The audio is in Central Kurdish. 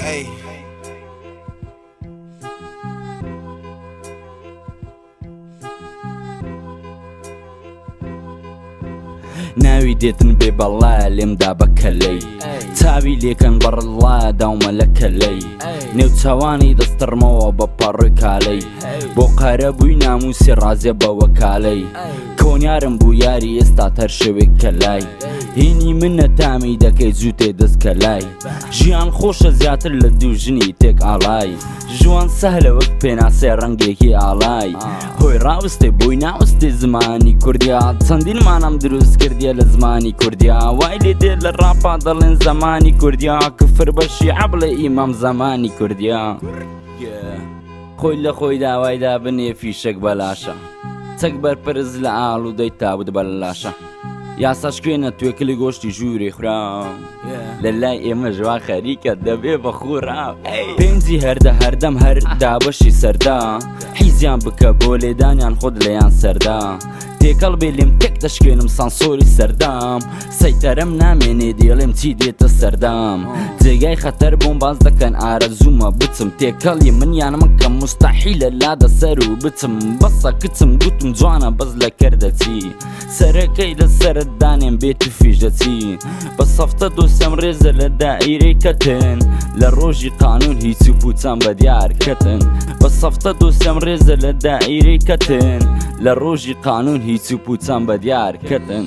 Hey. ناوی دێتن بێ بەڵا لێمدا بە کەلەی چاوی لێکەن بەڕڵا داومە لە کەلەی نێو چاوانی دەستڕمەوە بە پەڕۆی کالەی بۆ قارە بووی ناموسی ڕازێ بە وەکالەی کۆنیارم بوو یاری ئێستا تەر شەوێک کەلای هینی منە تامی دەکەی جووتێ دەست کەلای ژیان خۆشە زیاتر لە دوو ژنی تێک ئاڵای ژوان سەهلە وەک پێناسێ ڕەنگێکی ئاڵای هۆی ڕاوستێ بۆی ناوستێ زمانی کوردیا چەندینمانم دروست کردیە لە زمانی کوردیا وای لێ دێت لە ڕاپا دەڵێن زەمانی کوردیا کفر بە شیعە بڵێ ئیمام زەمانی کوردیا خۆی لە خۆی داوایدا بنێ فیشک بەلاشە چەک بەرپرز لە ئاڵوودەی تابوت بەلاشە یاساش کوێنە توێکلی گۆشتی ژووری خورا لە لای ئێمە ژوا خەریکە دەبێ بە خوڕا پێنجی هەردە هەردەم هەر دابەشی سەردا حیزیان بکە بۆ لێدانیان خۆت لەیان سەردا تێکەڵ بێ لێم تێک دەشکێنم سانسۆری سەردام سەیتەرەم نامێنێ دێڵێم چی دێتە سەردام جێگای خەتەر بۆم باز دەکەن ئارەزوومە بچم تێکەڵی منیانمە کە موستەحیلە لادە سەر و بچم بەسە کچم گوتم جوانە بەز لە کەردەچی سەرەکەی لە سەرت دانێم بێت و فیش دەچی بە سەفتە دۆسەم ڕێزە لە دائیرەی کەتن لە ڕۆژی قانون هیچ و پوچان بە دیار کەتن بە سەفتە دۆسەم ڕێزە لە دائیرەی کەتن لە ڕۆژی قانون هیچ و پوچان بە دیار کەتن